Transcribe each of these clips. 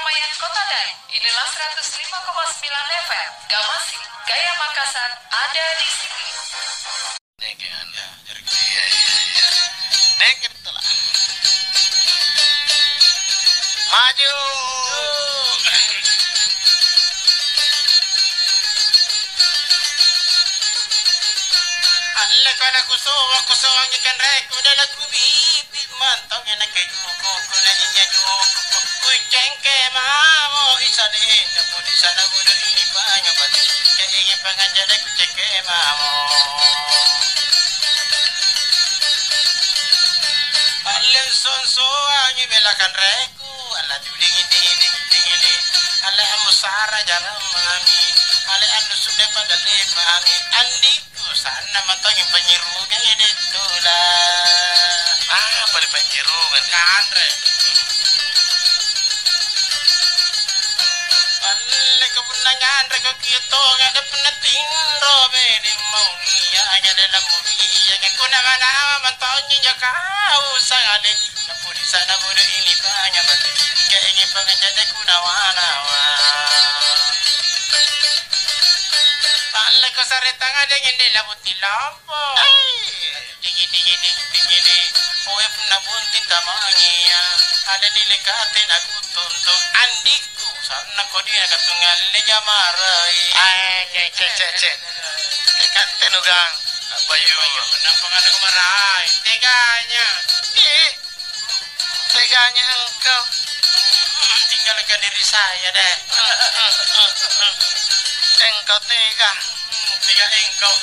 Keramaian Kota Daeng. Inilah 105,9 FM. Gamasi, Gaya Makassar ada di sini. Daeng ya, iya. Daeng Tola. Maju. Allah kana kusowa ikan reku dalam kubibit mantong enak kejuko kunanya juko kucengke mamo isane nabu di sana budu ini banyak batu keingin pengajar kucengke mamo Allah sonso angi belakan reku Allah dingin Allah musara jaram mami Allah anu sudah pada mami andiku sana mantongin penyirugan ini tula pada penyirugan kanre Allah kepunangan reko kito ngada peneting robe di mau iya ngada lamuri iya ngkuna mana mantongin ya kau sangale napuri sana budu ini banyak batu ika ingin pengajade kunawana Allah ko sarita nga dingin nila buti lampo. Dingin. Uwe na bunti tamangnya. Ada nilikate na kutunto. Andiku sana ko di nakatungal ni jamaray. Cek. Tekan tenugang. Bayu. Nampang ada kumaray. Teganya. Teganya engkau. Tinggal ke diri saya deh. Engkau tega engkau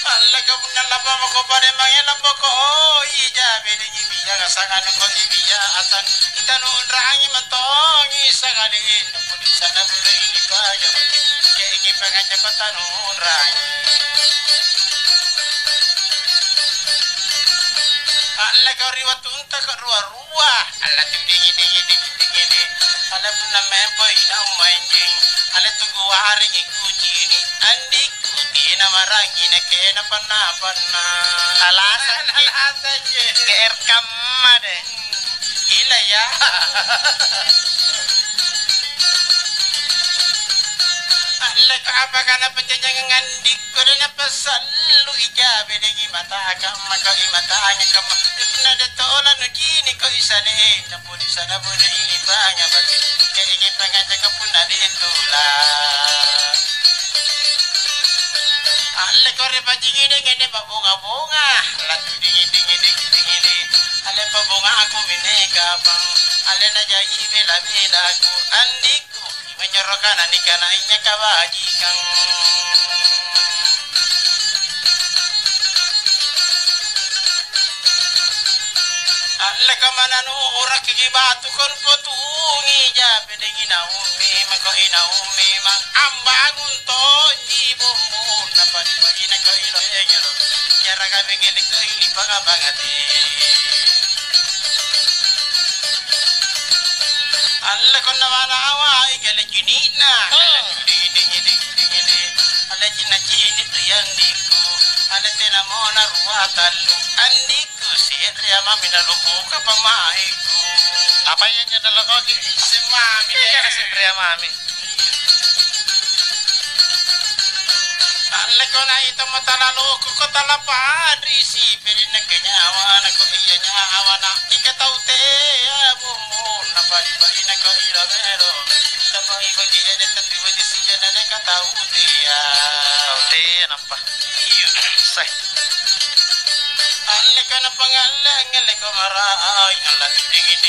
Allah ka punya lapa ko pare mangya lapa ko ija bede ibiya kasangan ko ibiya atan itanu rangi mantongi sagale pudi sana buru ini kaya ke ingin pengaja patanu rangi Allah ka riwatun ta ka ruwa Allah dingin Allah puna memboy na manjing Allah tugu hari ikujini andiku di nama rangi na kena panna alasan GR kamma deh gila ya Allah ka apa kana penjangan andiku na pasallu ijabe de mata kamma ka imatanya kamma ibna de tola no kini ko isale na polisa na bude ini banyak bagi jadi pengaja kapuna di tula alle kore bajingi de gede bunga latu dingin alle bunga aku mineka bang alle na jayi bela aku andiku menyorokan anikana inya kawajikan Allah kamana nu ora kigibatu kon potungi jabe dengina ummi mako ina ummi mang ambangun to jibumbu napa dibagina ka ilo engero jara ga begene ka ili paga bangati Allah konna mana awa ikele jinina dingin Allah jinna jini yandiku Allah tena mona ruwatalu andiku sihir ya mami na lubuka pamaiku apa yang nyada loko si mami ya sihir ya mami Allah kona ito matala loko ko talapadri si pirina kenyawa na ko iya nyawa na ikataute abumun na palibaina ko ilabero sabay bagi ede tapi bagi siya na nekataute ya taute nampak say Allah kana pangalan ngale ko maray Allah dingin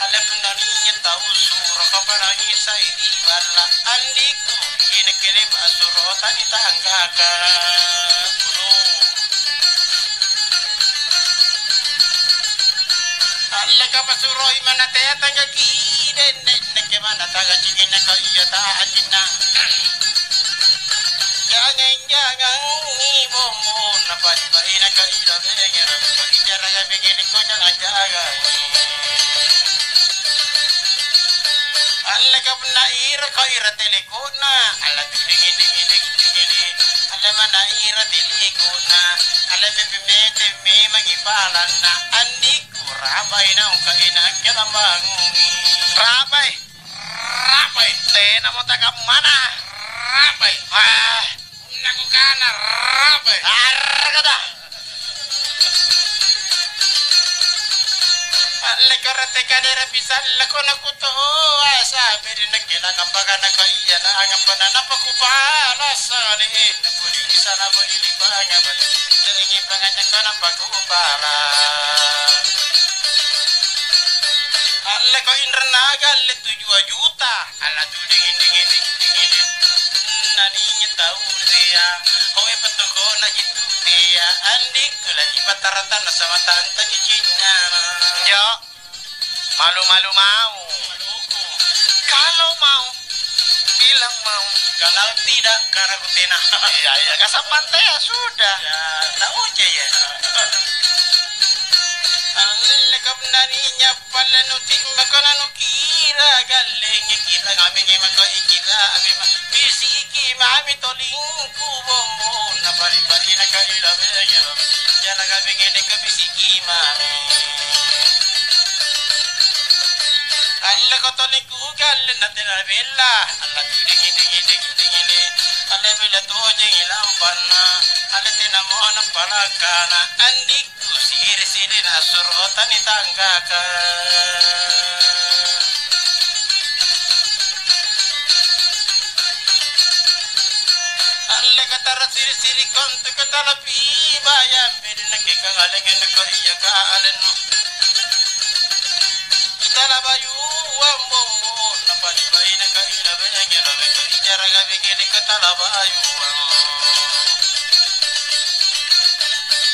Allah punaninya tahu surah kabarani sa idi bala andiku inekele basuro tani tanggaga Allah ka basuro imana taya tangga kiden neke mana tangga cingina ka iya tahatina jangan ibumu napa dibaina ka ila bengero bicara ya begini ko jangan Allah ka naira ka ira telekona Allah dingin Allah mana ira telekona Allah bebete me magipalana andiku rama Rabai nang kainak kita bangungi. Rabai. Rabai. Tena mo taga mana? Rabai. Naku kana rabai. Argada. Lekarate kadera bisa lakona kuto asa beri nakela kambaga nakaiya na angapana napakupala sale napuli sana boli libanya bali dengi panganya kana pakupala alle ko inrna galle 7 juta ala tu dingin nani nyetau dia kowe petoko na jitu dia andik kula ibataratan sama tante cicina Yo. Malu-malu mau. Kalau mau, bilang mau. Kalau tidak karena kutina. Iya, kasar pantai ya sudah. Ya, tahu aja ya. Lekap narinya pala nuti makana nukira galeng kira kami ni mako ikira ami bisiki mami tolingku bombo na bari na kalila benya ya na kami ngene ke bisiki mami alla ko tolingku galle na tena bella alla dingi alla bella to jengilam panna alla tena mona palakana andiku siri na surotani tanggaka alle katara siri kontu katala pi baya medina ke kangalenge ko iya ka alenu itala bayu wambo na pali baina ka ila benya na be ko ijara ga be ke katala bayu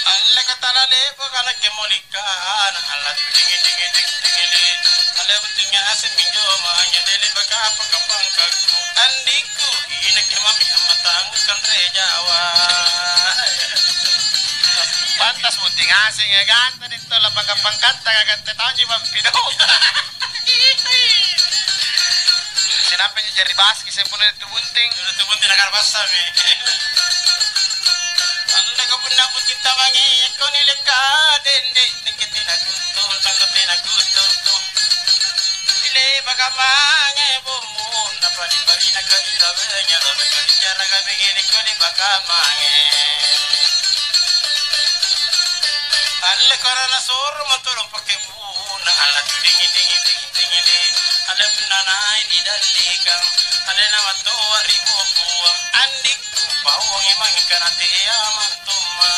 alla katala le kana ke molikan alla dingi alla butunya ase minjo ma nya dele baka pangka andiku ina ke mami amatang kan rejawa Pantas bunting asing ya kan tadi itu lah pangkat kagak tahu nih bang pino. Sinapa nya jari baski saya punya itu bunting nakar basami anda ko pun aku cinta bangi ko nileka dende nikitina gusto sangkatina gusto to dile bagamange bomo na pali na kalila benya na cara kami gini ko ni bagamange alle korana sor matulong pakebuna alla dingi alle punanai di dalikang alle nama toa riboku andik pawang emang kana tea mantuma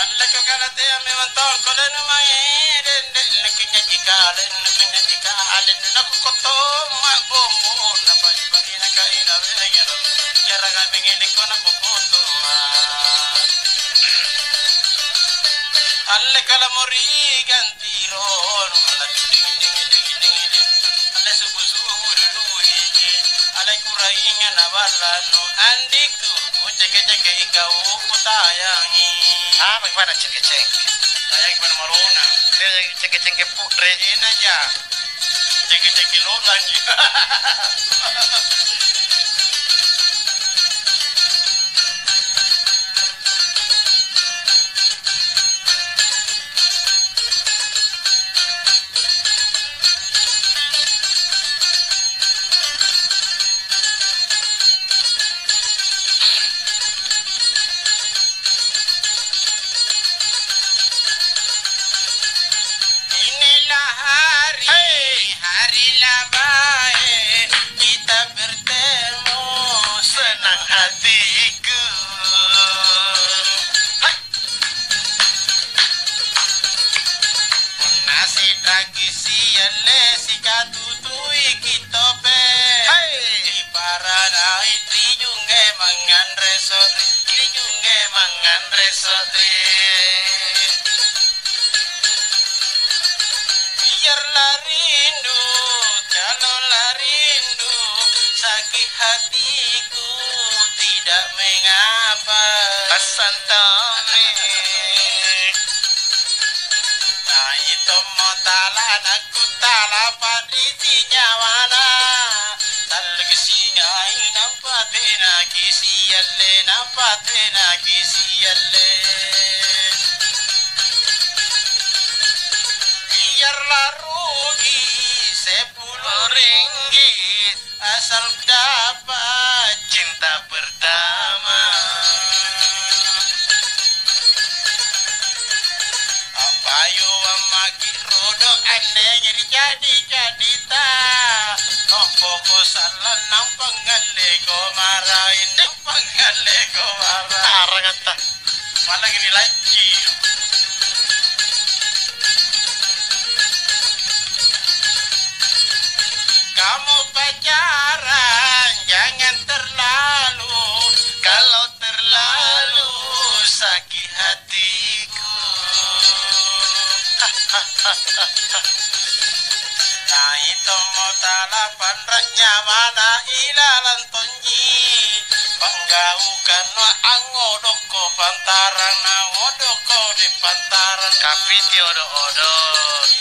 alle ko kana tea me manton kolen mai dende nakinya jikalen naku koto ma bombo na bagi na kaila bengero jara ga bengene kona kokoto ma alle kala mori gantiro alla ding alle subu alle kurainga na balano andiku ceke ikau kutayangi bagaimana cengkeceng sayang gimana marona cengkeceng putre ini aja ceke lo lagi hari labai kita bertemu senang hatiku nasi daging siale sikatutui kita pe di paranai trijunge mangan resot biarlah rindu kalaulah rindu sakit hatiku tidak mengapa Santone nah itu motala aku tala paditi nyawana tal kisi ngai nampate na kisi alle nampate na kisi siale. Biarlah rugi 10 ringgit asal dapat cinta pertama. Apayo amagi rodo ande ngiri jadi ta. Nopo ko salah nang pangale ko marahin nang pangale ko marahin. Arangata. Malah gini laji. Kamu pacaran jangan terlalu, kalau terlalu sakit hatiku. Nah itu mau talapan raknya mana ilalan tonji. Panggaukan wa angodoko pantaran angodoko di pantaran. Kapiti odo-odo.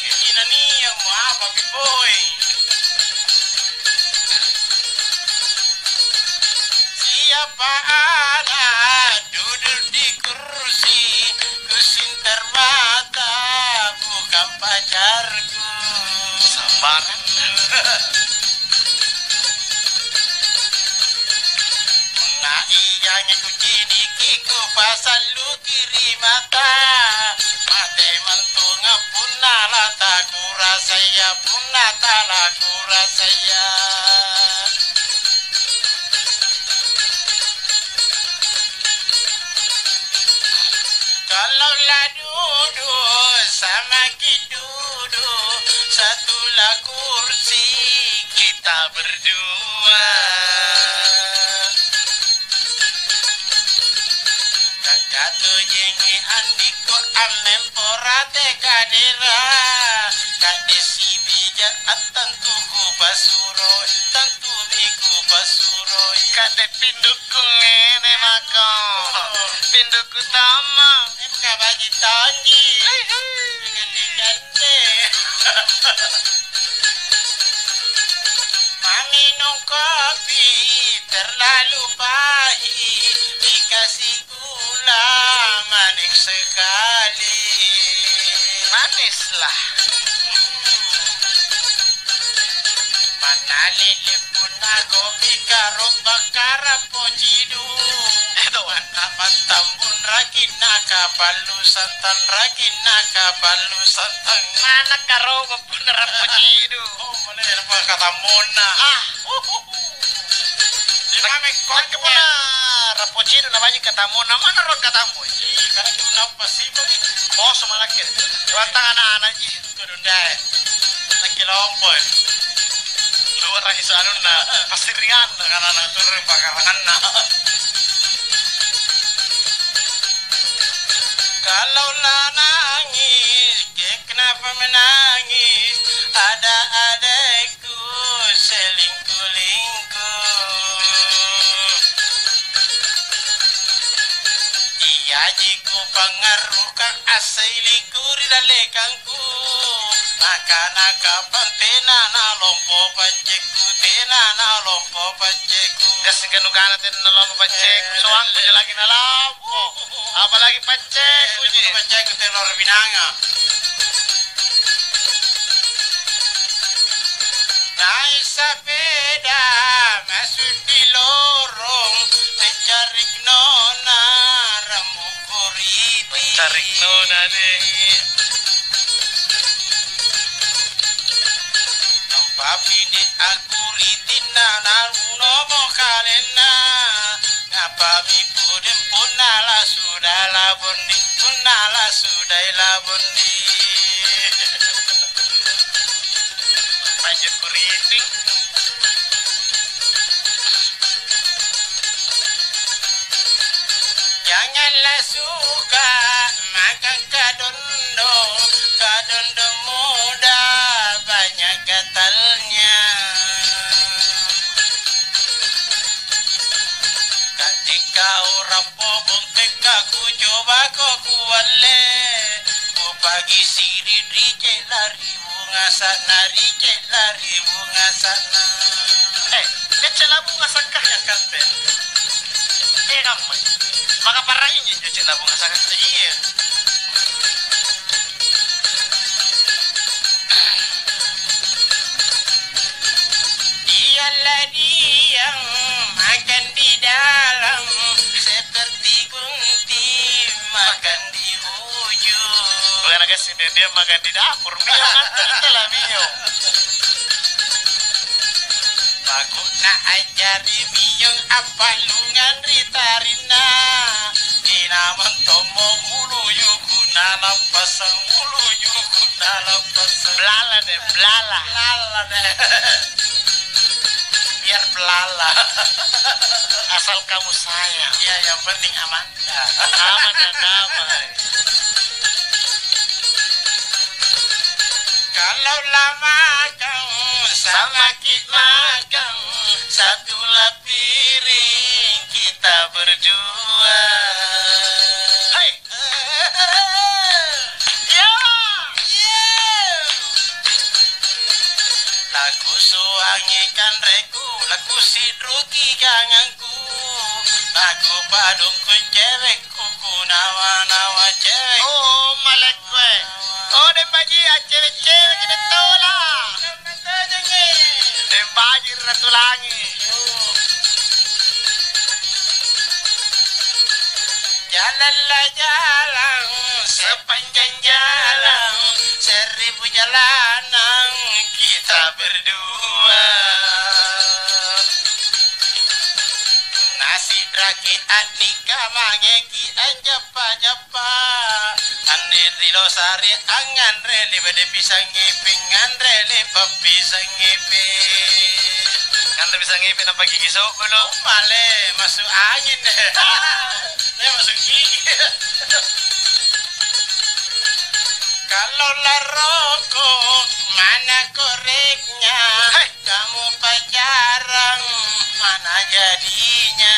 Ini nih yang mau apa boy? Siapa anak duduk di kursi termata bukan pacarku. Sambaran. Nah iya ngikuti dikiku pasal lu kiri mata. Mate mantunga punna lata kurasaya punna tala kurasaya. Kalau lah duduk sama duduk satulah kursi kita berdua. Kakak tu jengi andiko amen porate kadera. Kak desi bijak tentu ku basuroi tentu miku basuroi. Kak de pinduku ngene mako pinduku tama. Buka bagi tanji gede-gede. Minum kopi terlalu pahit, dikasih gula manis sekali. Manislah. Mana lili pun aku ikaro bakara pojidu. Anak tambun rakina kapalu santan rakina kapalu santan. Mana karo pun rapojidu. Oh mana apa kata mona. Mame kok kemana rapojidu namanya kata mona mana ron katamu. Karena itu napa sih kok. Oh semalam ke. Wantang anak-anak itu kedundai. Lagi lompoi. Luar isu anuna pasti ringan karena anak turun bakaran anak. Kalau lah nangis, kenapa menangis? Ada adekku selingkuh-lingkuh. Iya jiku pengaruhkan asiliku ridalekangku. Naka-naka pantena na lompo paceku, tena na lompo paceku. Dasing kanugana tena lompo paceku, soang ko lagi na lompo. Apalagi paceku ji. Paceku telur binanga. Naik sepeda masuk di lorong, mencari nona rambut kuriti. Mencari nona deh. Papi di aku ritina naruno mokalena. Ngapa mi pudem punala sudah labundi, punala sudah labundi. Panjat kuriting. Janganlah suka makan kadondo, kadondo muda banyak gatalnya. Ketika orang pobong teka ku coba kok kuale, ku pagi siri ricek lari bunga sana, ricek lari bunga sana. Kecela bunga sakah yang kate. Aman. Maka parah ini cuci labung sangat iya. Dialah dia makan di dalam seperti gunting makan di ujung. Bukan agak sini dia makan di dapur. Mio kan itulah Mio. Aku nak ajari miyong apa lungan ritarina. Ina mentomo ulu yuku nana pasang ulu yuku nana pasang. Belala deh, belala. Belala deh. Biar belala. Asal kamu sayang. Ya yang penting aman. Aman dan damai. Kalau lama kau sama kita makan satulah piring kita berdua. Hai. Ya. Lagu suangikan reku, lagu sidruki ganganku. Lagu padungku cewekku, nawa-nawa cewek. Oh, malek gue. Oh, dem baji cewek-cewek kita tola. Dem baji ratu langit. Jalanlah jalan sepanjang jalan, 1000 jalanan kita berdua. Nasi rakit adika mangeki anjapa-japa. Andi rilosari angan reli bade pisang ngiping reli pisang ngiping. Kan bisa ngipin apa gigi sok lo? Male masuk angin deh. Dia masuk gigi. Kalau lah rokok mana koreknya? Hei. Kamu pacaran mana jadinya?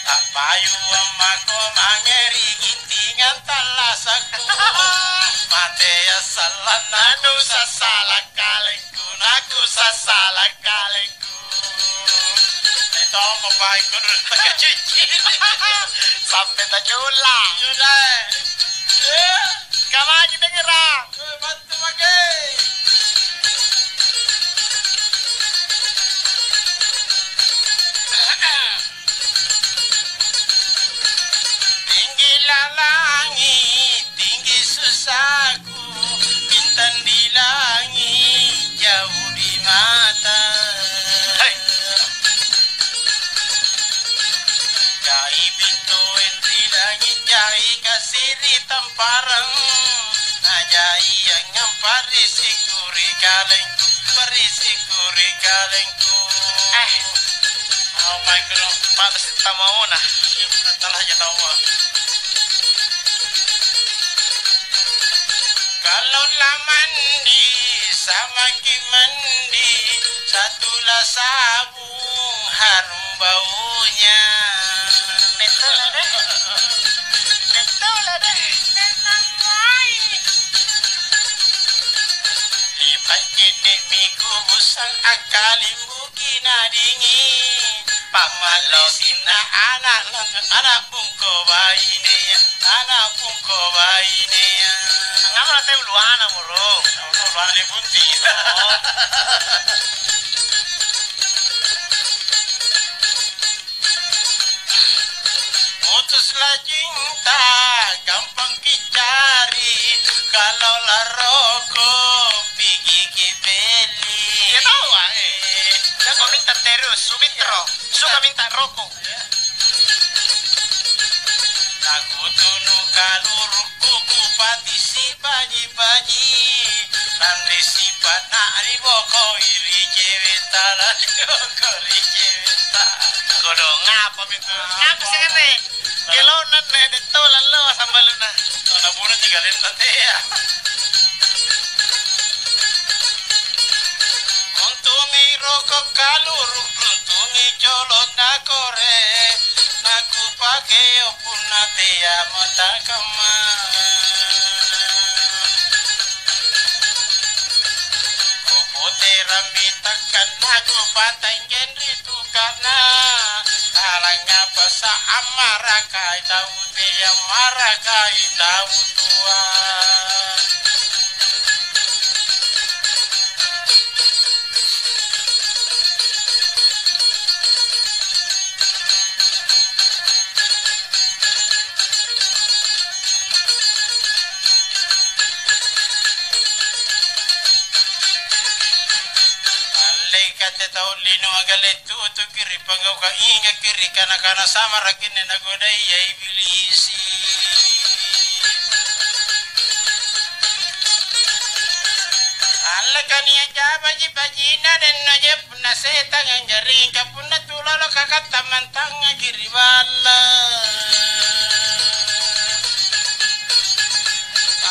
Tak payu amako mangeri gintingan talasaku. Mate ya salah nadu sasalah kaleku naku sasalah kaleku. Itu apa baik kudu tak cuci. Sampai tak jula. Sudah. Kamu aja dengeran. Bantu pakai. Tinggilah langit, tinggi susahku, bintang di langit, jauh di mata. Hei. Jai bintuin di langit, jai kasih di temparang. Najai yang nyampari sikuri kalengku, perisikuri kalengku. Oh my god, Pantas kita mau nah. Talah aja tahu. Kalau lah mandi sama ki mandi, satulah sabun harum baunya. Betul ada. Betul ada. Lipat kini miku busang akalim bukina dingin. Pamalo sina anak pungko bayi dia, anak pungko bayi dia. Kamu nanti uluana muru. Luar di bunting. Putuslah cinta, gampang dicari. Kalau lah rokok, pergi ke beli. Ya tahu dia kau minta terus, subitro. Suka minta rokok. Aku tunu kalurku kupati si baji-baji. Nanti sifat nak riboko iri cewek talah dioko iri cewek talah. Kodo ngapa itu? Ngapa sih kan nih? Kalau nanti ada tolan lo sambal luna. Nona buru tinggalin nanti ya. Kuntumi rokok kaluruk, kuntumi colot na kore. Naku pakai opun nate ya mata kemana. Rambi takkan aku patang genre tu kana talangnya basa amarakai tahu dia marakai tahu tua. Kate tau lino agale tu kiri pangau ka inga kiri kana sama rakine nagodai ya ibilisi. Alla kania jaba jibajina den najep na setang anjari kapuna tulalo kakata mantanga kiri bala.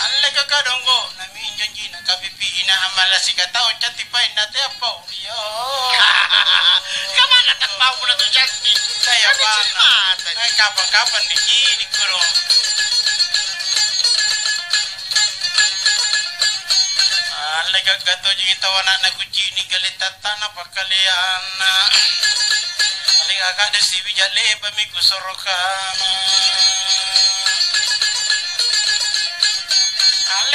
Alla kakadongo na minjanjina kapipi ina amala sikatao chatipain na tepau yo. Kemana tepau pula tu jati? Saya mana? Kapan-kapan di sini kurang. Lega gato jadi tawana na kucini galitatan apa kalian? Lega agak desi bijale pamiku sorokana.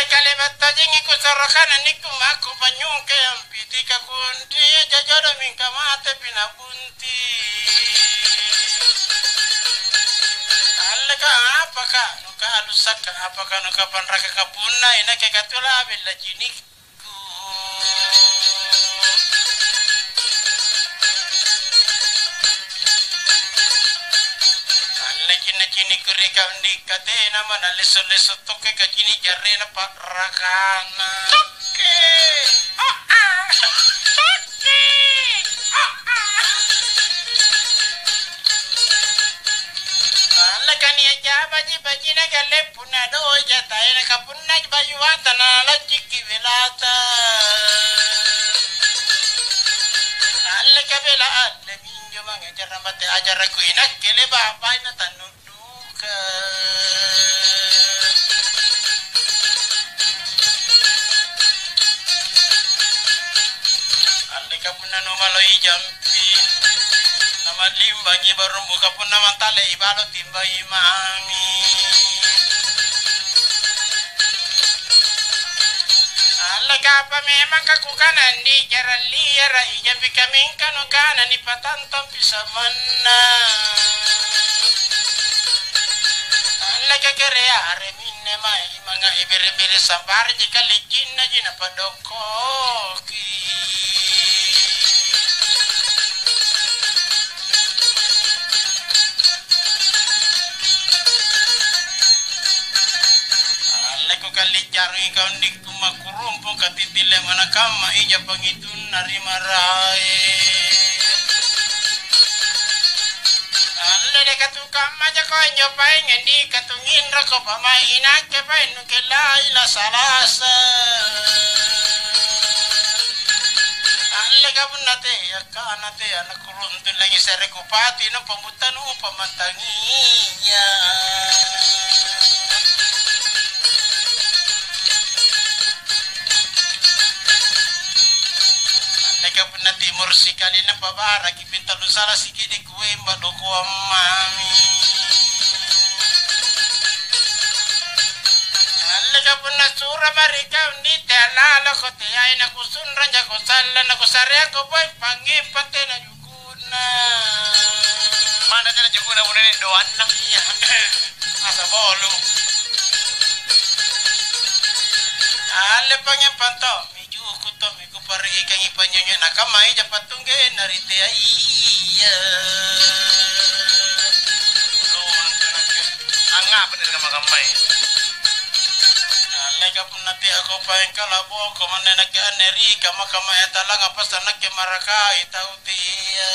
Kalimat tajing iku sorokana niku maku panyungke ampiti kakunti jajada mingka mate pinabunti. Alaka apakah nuka alusaka apakah nuka panraka kapuna ina ke katula bila jiniku. Kini kurika ndikate nama na leso toke ka kini jare na pakrakana. Toke. Toke. Ala kani aja baji na gale puna do jata ina kapuna baju watana la chiki velata. Ala kabela alle minjo mangajar mate ajar aku ina kele bapa ina tanu. Alika punna no maloi jampi nama limbangi baru buka punna mantale ibalo timba imami alika apa memang kakukanan di jaran liara ijampi kaming kanu kanan di patantam bisa mana. Lagi kerja hari ini mai manga ibere sambar jika licin aja na padokoki. Aleko kali cari kau di rumah kurumpung katitile mana kama ija pangitun nari marai. Alle katukam aja ko nyopain ngendi katungin rako pamai inak kepain nukelai la salasa. Alle kabunate akanate anak kuruntun lagi sere kupati no pamutan pamantanginya. Kapuna timur sikali na pabara kipinta lusala sikidi kuwe madoko mami. Alle kapuna sura marika undi tela la kote ay na kusun ranja ko sala na ko sare ko boy pangi pate na juguna. Mana jana juguna munene doan na iya. Asa bolu. Alle pangi panto miku pare ikan ipanyonya nakamai dapat tungge narite iya. Anga bener kamai. Lega pun nanti aku paling kalabo komane nak aneri kama etalang apa sana ke marakai tahu dia.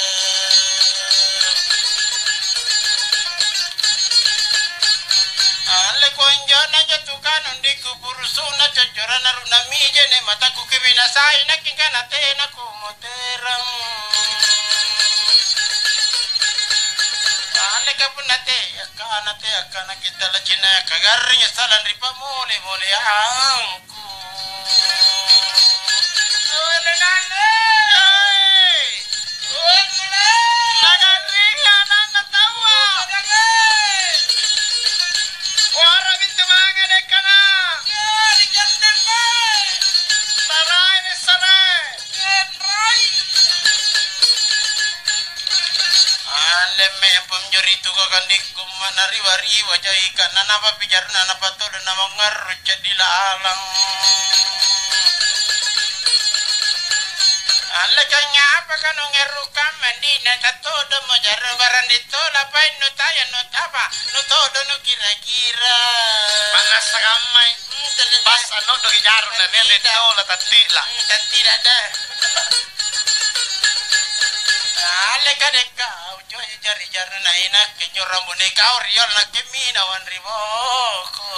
Ale konjana jatukan undi kubur suna cacoran aruna mije ne mataku kebinasai nak ingkana tena ku moteram. Ale kapunate akana kita la cina kagarnya salan ripa mole angku. Ole nane. Ole nane. itu kau kan dikum manari wari wajah ikan napa pijar napa to dan nama ngarut jadi lalang. Alakanya apa kan ngerukam mandi natato do mojar baran itu lapain nutaya nutapa nutodo nu kira-kira. Panas ramai. Pas ano do gijaru na nene tola tatila. Tatila dah. Alaka deka ujo jari-jari na inak kenyoram boneka oriol na kemina wan riboko.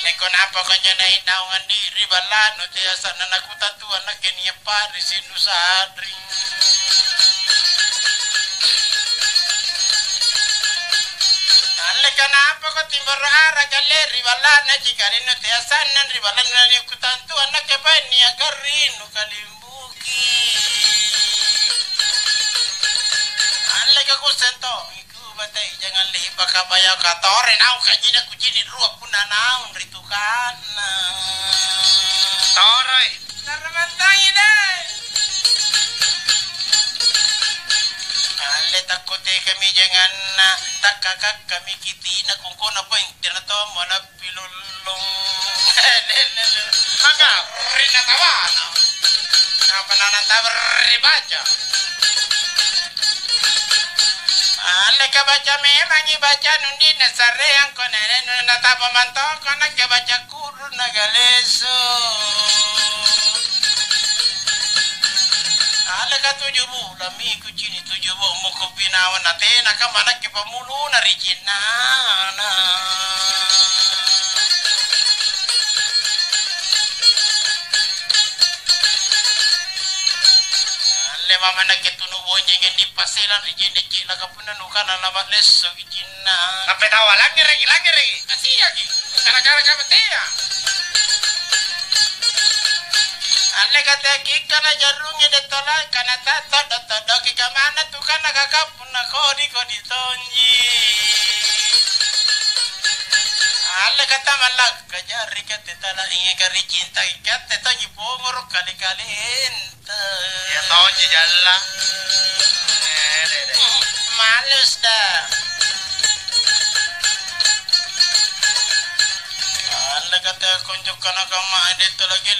Nekon apa kanya na inaungan diri balano tiasa na nakutatuan na kenya pari sinusadring. Kenapa kau timur arah galeri balana jika rino tiasa nan ribalan nani kutantu anak kepan ni agar rino kalimbuki. Alek aku sento iku batai jangan lihat kabaya katore nau kajina kujini ruak pun naun ritukan. Toroi. Tarmatang idai. Takut kami jangan takak kami kitina kung kono po yung tinato mo na pilulong. Maka, rinatawa na. Apa na natawa ribaca. Aleka baca memang ibaca nundi nasareang ko na natapa manto ko nagkabaca kuro nagaleso. Alaka 7 bulan miku cini 7 bulan mo ko pinawan natin nakamanak kipamuno na Regina na. Lema mana ketunu wonjeng di paselan Regina cila kapunanukan alamat leso Regina. Sampai tawa lagi. Kasih lagi. Gara-gara kamu tea. Ale kata kika na jarungnya de tola kana tata do kika mana tu kana kakapun na kodi tonji. Ale kata malak kajari kata tala inge kari cinta kata tonji pongor kali ente. Ya tonji jalla. Malus dah. Ale kata konjok kana kama dito lagi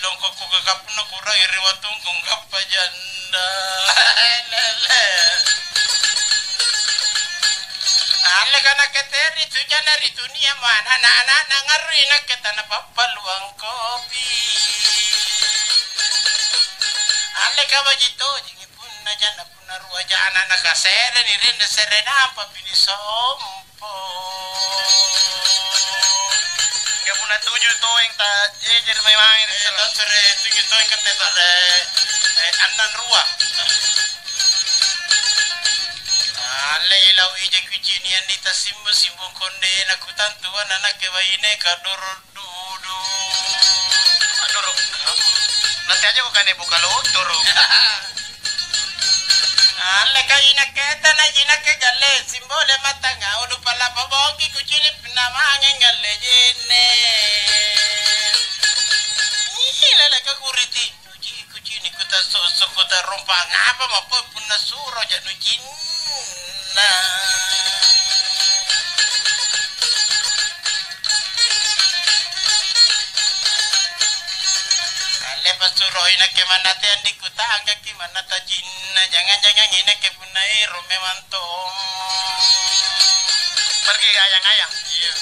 longko ko kakapun na kura iriwatong kung kapajanda. Ale kana keteri tu jana ritu niya mana na ngari na kita na papaluang kopi. Ale kabajito jingi pun na jana pun na ruwa jana na kasere ni rin na serena pa binisompo. Kaya muna 7 to yung jadi may Ito sere tujuh to yung kata anan ruwa. Ale ilaw ije kucinian di tasimbo konde na kutantuan anak kebaine kadurdudu. Adoro. Nanti aja kok kane buka lotor. Ale kaina keta na jina ke galle simbole matanga ulu pala babongi kucini pinamang galle jene. Lele ka kuriti nuji kucini kuta so kuta rompa ngapa mapo punna suro ja nujinna. Lepas suruh ina ke mana te andi kuta angga ke mana ta jinna jangan ina ke punai rome mantom. Pergi ayang-ayang. Iya.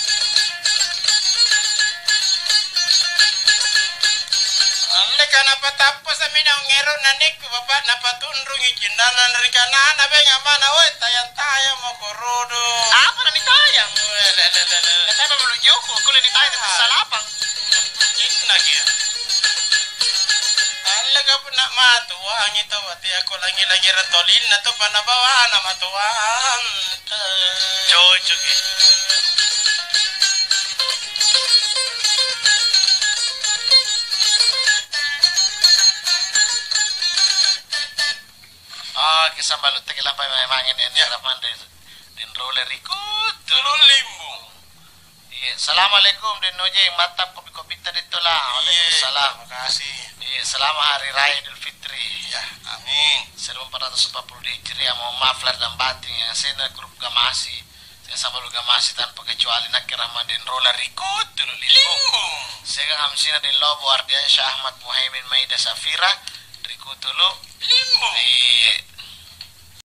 Ale kanapa tapos sa minang ngero nanik bapak napa tundrung ikindalan rikana na be ngamana we tayang mo korodo. Apa na mitayang? Kaya ba belum joko kulit ditayang sa salapang. Jinna kia. Ale ka puna matuwang ito wati ako langi ratolin na to panabawa na matuwang. Jojo ke. Kisah balut tegilan pa may mangin ini harapan din roller ikut Tulong limbo. Iya, assalamualaikum Daeng Nojeng, mantap kopi-kopi tadi tola. Waalaikumsalam. Terima kasih. Iya, selama hari raya Idul Fitri. Ya, amin. 1440 Hijriah, mau maflar dan bating yang sena grup Gamasi. Saya sama lu Gamasi tanpa kecuali nak Rahmadin rola rikut dulu limbung. Saya hamsina di Lobo Ardiansyah Ahmad Muhaimin Maida Safira rikut dulu limbung. Iya.